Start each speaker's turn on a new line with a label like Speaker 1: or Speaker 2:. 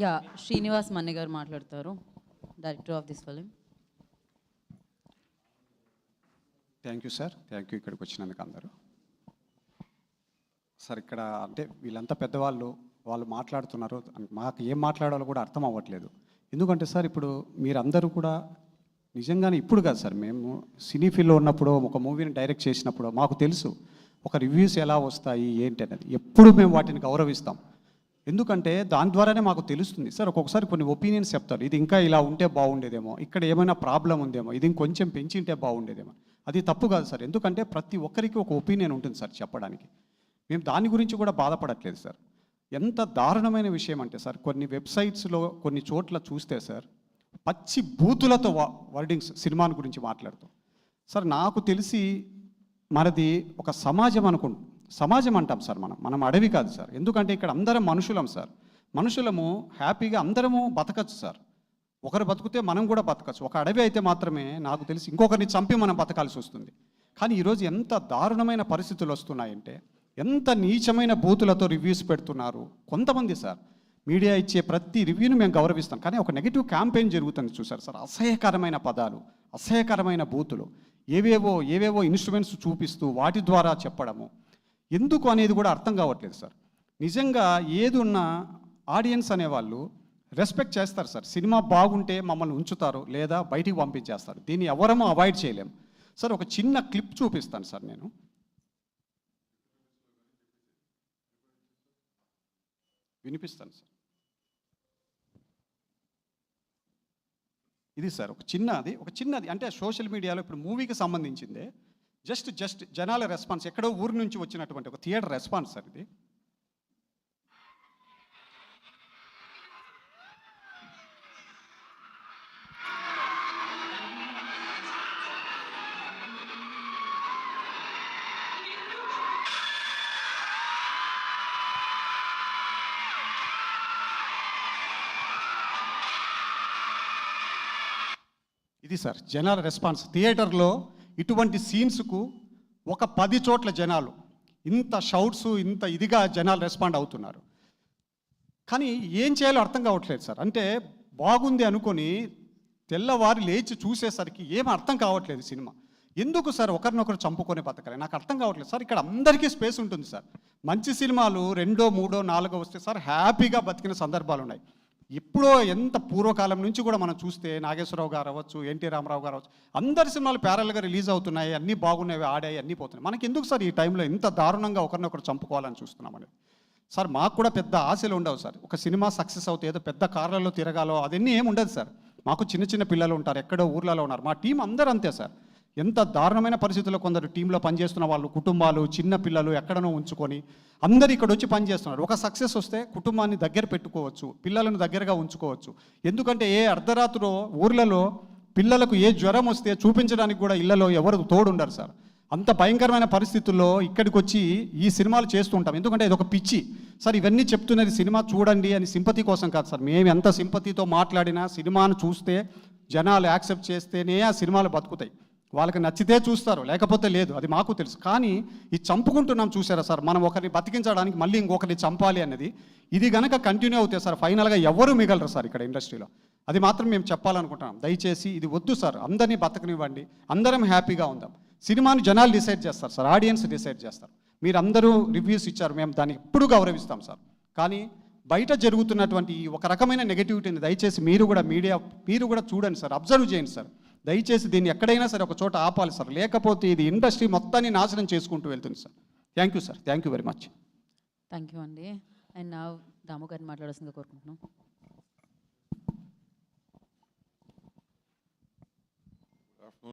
Speaker 1: Yeah Srinivas మన్ని గారు మాట్లాడతారు, director of this film.
Speaker 2: Thank you sir, thank you. ఇక్కడికి వచ్చినందుకు అందరూ. సార్ ఇక్కడ అంటే వీళ్ళంతా పెద్దవాళ్ళు, వాళ్ళు మాట్లాడుతున్నారు, మాకు ఏం మాట్లాడాలో కూడా అర్థం అవ్వట్లేదు. ఎందుకంటే సార్ ఇప్పుడు మీరందరూ కూడా నిజంగానే ఇప్పుడు కాదు సార్, మేము సినీ ఫీల్డ్లో ఉన్నప్పుడు ఒక మూవీని డైరెక్ట్ చేసినప్పుడు మాకు తెలుసు ఒక రివ్యూస్ ఎలా వస్తాయి ఏంటి అనేది. ఎప్పుడు మేము వాటిని గౌరవిస్తాం, ఎందుకంటే దాని ద్వారానే మాకు తెలుస్తుంది సార్. ఒక్కొక్కసారి కొన్ని ఒపీనియన్స్ చెప్తారు, ఇది ఇంకా ఇలా ఉంటే బాగుండేదేమో, ఇక్కడ ఏమైనా ప్రాబ్లం ఉందేమో, ఇది ఇంకొంచెం పెంచింటే బాగుండేదేమో. అది తప్పు కాదు సార్, ఎందుకంటే ప్రతి ఒక్కరికి ఒక ఒపీనియన్ ఉంటుంది సార్ చెప్పడానికి. మేము దాని గురించి కూడా బాధపడట్లేదు సార్. ఎంత దారుణమైన విషయం అంటే సార్, కొన్ని వెబ్సైట్స్లో కొన్ని చోట్ల చూస్తే సార్ పచ్చి బూతులతో వర్డింగ్స్ సినిమాని గురించి మాట్లాడుతాం సార్. నాకు తెలిసి మనది ఒక సమాజం సమాజం అంటాం సార్, మనం అడవి కాదు సార్. ఎందుకంటే ఇక్కడ అందరం మనుషులం సార్, మనుషులము హ్యాపీగా అందరము బతకచ్చు సార్. ఒకరు బతికితే మనం కూడా బతకచ్చు. ఒక అడవి అయితే మాత్రమే నాకు తెలిసి ఇంకొకరిని చంపి మనం బతకాల్సి వస్తుంది. కానీ ఈరోజు ఎంత దారుణమైన పరిస్థితులు వస్తున్నాయంటే, ఎంత నీచమైన బూతులతో రివ్యూస్ పెడుతున్నారు కొంతమంది సార్. మీడియా ఇచ్చే ప్రతి రివ్యూని మేము గౌరవిస్తాం, కానీ ఒక నెగిటివ్ క్యాంపెయిన్ జరుగుతుంది చూసారు సార్. అసహ్యకరమైన పదాలు, అసహ్యకరమైన బూతులు, ఏవేవో ఇన్స్ట్రుమెంట్స్ చూపిస్తూ వాటి ద్వారా చెప్పడము ఎందుకు అనేది కూడా అర్థం కావట్లేదు సార్. నిజంగా ఏది ఉన్నా ఆడియన్స్ అనేవాళ్ళు రెస్పెక్ట్ చేస్తారు సార్. సినిమా బాగుంటే మమ్మల్ని ఉంచుతారు, లేదా బయటికి పంపించేస్తారు. దీన్ని ఎవరమూ అవాయిడ్ చేయలేము సార్. ఒక చిన్న క్లిప్ చూపిస్తాను సార్, నేను వినిపిస్తాను సార్. ఇది సార్ ఒక చిన్నది అంటే సోషల్ మీడియాలో ఇప్పుడు మూవీకి సంబంధించిందే. జస్ట్ జనాల రెస్పాన్స్, ఎక్కడో ఊరు నుంచి వచ్చినటువంటి ఒక థియేటర్ రెస్పాన్స్ సార్ ఇది. ఇది సార్ జనాల రెస్పాన్స్. థియేటర్లో ఇటువంటి సీన్స్కు ఒక 10 చోట్ల జనాలు ఇంత షౌట్స్, ఇంత ఇదిగా జనాలు రెస్పాండ్ అవుతున్నారు. కానీ ఏం చేయాలో అర్థం కావట్లేదు సార్. అంటే బాగుంది అనుకొని తెల్లవారి లేచి చూసేసరికి ఏం అర్థం కావట్లేదు సినిమా. ఎందుకు సార్ ఒకరినొకరు చంపుకొని బతకాలి, నాకు అర్థం కావట్లేదు సార్. ఇక్కడ అందరికీ స్పేస్ ఉంటుంది సార్. మంచి సినిమాలు 2, 3, 4 వస్తే సార్ హ్యాపీగా బతికిన సందర్భాలు ఉన్నాయి. ఎప్పుడో ఎంత పూర్వకాలం నుంచి కూడా మనం చూస్తే నాగేశ్వరరావు గారు అవ్వచ్చు, ఎన్టీ రామారావు గారు అవ్వచ్చు, అందరి సినిమాలు ప్యారల్గా రిలీజ్ అవుతున్నాయి, అన్నీ బాగున్నాయి, ఆడాయి, అన్నీ పోతున్నాయి. మనకి ఎందుకు సార్ ఈ టైంలో ఇంత దారుణంగా ఒకరినొకరు చంపుకోవాలని చూస్తున్నామని సార్. మాకు కూడా పెద్ద ఆశలు ఉండవు సార్. ఒక సినిమా సక్సెస్ అవుతే ఏదో పెద్ద కార్లలో తిరగాలో అదన్నీ ఏమి ఉండదు సార్. మాకు చిన్న పిల్లలు ఉంటారు, ఎక్కడో ఊర్లలో ఉన్నారు. మా టీం అందరూ అంతే సార్. ఎంత దారుణమైన పరిస్థితుల్లో కొందరు టీంలో పనిచేస్తున్న వాళ్ళు కుటుంబాలు, చిన్న పిల్లలు ఎక్కడనో ఉంచుకొని అందరు ఇక్కడ వచ్చి పనిచేస్తున్నారు. ఒక సక్సెస్ వస్తే కుటుంబాన్ని దగ్గర పెట్టుకోవచ్చు, పిల్లలను దగ్గరగా ఉంచుకోవచ్చు. ఎందుకంటే ఏ అర్ధరాత్రిలో ఊర్లలో పిల్లలకు ఏ జ్వరం వస్తే చూపించడానికి కూడా ఇళ్లలో ఎవరు తోడుండరు సార్. అంత భయంకరమైన పరిస్థితుల్లో ఇక్కడికి వచ్చి ఈ సినిమాలు చేస్తూ ఉంటాం. ఎందుకంటే ఇది ఒక పిచ్చి సార్. ఇవన్నీ చెప్తున్నది సినిమా చూడండి అని సింపతి కోసం కాదు సార్. మేము ఎంత సింపతితో మాట్లాడినా సినిమాను చూస్తే జనాలు యాక్సెప్ట్ చేస్తేనే ఆ సినిమాలు బతుకుతాయి. వాళ్ళకి నచ్చితే చూస్తారు, లేకపోతే లేదు, అది మాకు తెలుసు. కానీ ఈ చంపుకుంటున్నాం చూసారా సార్, మనం ఒకరిని బతికించడానికి మళ్ళీ ఇంకొకరిని చంపాలి అన్నది, ఇది కనుక కంటిన్యూ అవుతాయి సార్ ఫైనల్గా ఎవరు మిగలరు సార్ ఇక్కడ ఇండస్ట్రీలో. అది మాత్రం మేము చెప్పాలనుకుంటున్నాం. దయచేసి ఇది వద్దు సార్, అందరినీ బతకనివ్వండి, అందరం హ్యాపీగా ఉందాం. సినిమాని జనాలు డిసైడ్ చేస్తారు సార్, ఆడియన్స్ డిసైడ్ చేస్తారు. మీరందరూ రివ్యూస్ ఇచ్చారు, మేము దాన్ని ఎప్పుడు గౌరవిస్తాం సార్. కానీ బయట జరుగుతున్నటువంటి ఒక రకమైన నెగటివిటీని దయచేసి మీరు కూడా మీడియా మీరు కూడా చూడండి సార్, అబ్జర్వ్ చేయండి సార్. దయచేసి దీన్ని ఎక్కడైనా సరే ఒక చోట ఆపాలి సార్, లేకపోతే ఇది ఇండస్ట్రీ మొత్తాన్ని నాశనం చేసుకుంటూ వెళ్తుంది sir. Thank you sir, thank you very much.
Speaker 1: Thank you అండి. అండ్ నా దాము గారిని మాట్లాడాల్సిందిగా కోరుకుంటున్నాం.